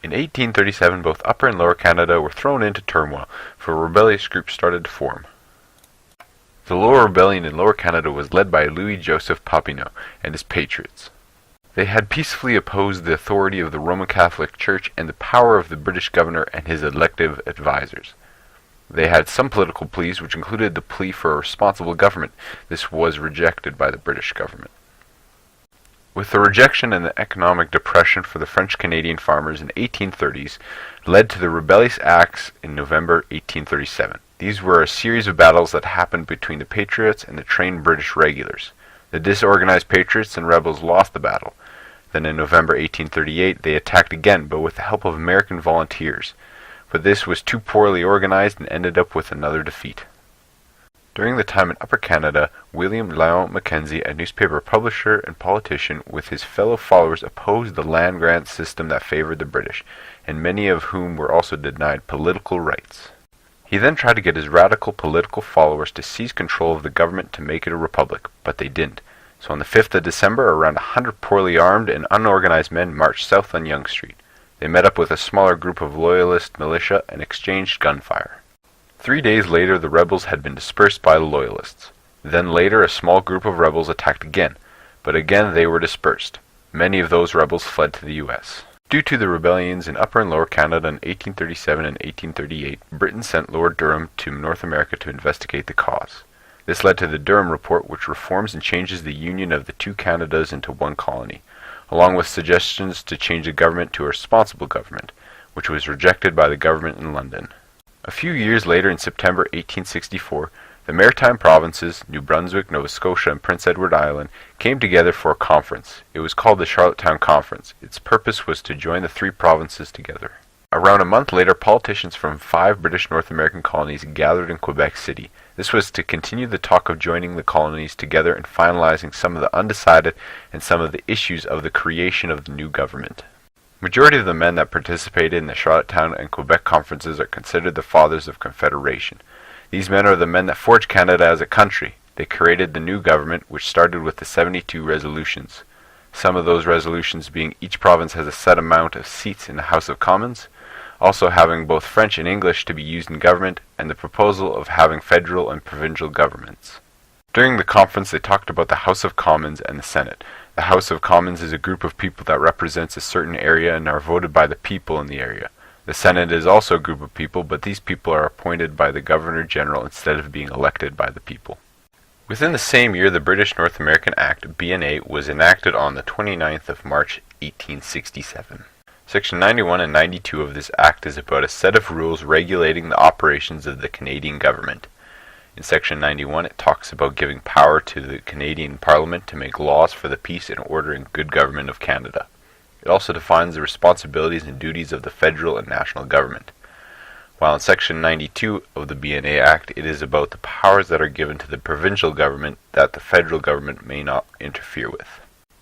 In 1837, both Upper and Lower Canada were thrown into turmoil, for rebellious groups started to form. The Lower Rebellion in Lower Canada was led by Louis-Joseph Papineau and his patriots. They had peacefully opposed the authority of the Roman Catholic Church and the power of the British governor and his elective advisors. They had some political pleas, which included the plea for a responsible government. This was rejected by the British government. With the rejection and the economic depression for the French-Canadian farmers in the 1830s led to the rebellious acts in November 1837. These were a series of battles that happened between the Patriots and the trained British regulars. The disorganized Patriots and rebels lost the battle. Then in November 1838 they attacked again, but with the help of American volunteers. But this was too poorly organized and ended up with another defeat. During the time in Upper Canada, William Lyon Mackenzie, a newspaper publisher and politician, with his fellow followers opposed the land grant system that favored the British, and many of whom were also denied political rights. He then tried to get his radical political followers to seize control of the government to make it a republic, but they didn't. So on the 5th of December, around 100 poorly armed and unorganized men marched south on Yonge Street. They met up with a smaller group of loyalist militia and exchanged gunfire. 3 days later, the rebels had been dispersed by the loyalists. Then later, a small group of rebels attacked again, but again they were dispersed. Many of those rebels fled to the U.S. Due to the rebellions in Upper and Lower Canada in 1837 and 1838, Britain sent Lord Durham to North America to investigate the cause. This led to the Durham Report, which reforms and changes the union of the two Canadas into one colony, along with suggestions to change the government to a responsible government, which was rejected by the government in London. A few years later, in September 1864, the Maritime Provinces, New Brunswick, Nova Scotia, and Prince Edward Island, came together for a conference. It was called the Charlottetown Conference. Its purpose was to join the three provinces together. Around a month later, politicians from 5 British North American colonies gathered in Quebec City. This was to continue the talk of joining the colonies together and finalizing some of the undecided and some of the issues of the creation of the new government. Majority of the men that participated in the Charlottetown and Quebec conferences are considered the fathers of Confederation. These men are the men that forged Canada as a country. They created the new government, which started with the 72 resolutions. Some of those resolutions being each province has a set amount of seats in the House of Commons, also having both French and English to be used in government, and the proposal of having federal and provincial governments. During the conference they talked about the House of Commons and the Senate. The House of Commons is a group of people that represents a certain area and are voted by the people in the area. The Senate is also a group of people, but these people are appointed by the Governor-General instead of being elected by the people. Within the same year, the British North American Act, BNA, was enacted on the 29th of March, 1867. Section 91 and 92 of this act is about a set of rules regulating the operations of the Canadian government. In Section 91, it talks about giving power to the Canadian Parliament to make laws for the peace and order and good government of Canada. It also defines the responsibilities and duties of the federal and national government. While in Section 92 of the BNA Act, it is about the powers that are given to the provincial government that the federal government may not interfere with.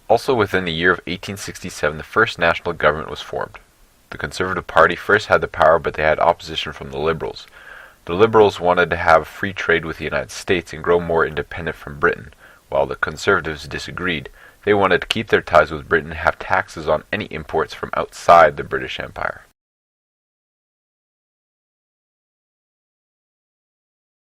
Also within the year of 1867, the first national government was formed. The Conservative Party first had the power, but they had opposition from the Liberals. The Liberals wanted to have free trade with the United States and grow more independent from Britain, while the Conservatives disagreed. They wanted to keep their ties with Britain and have taxes on any imports from outside the British Empire.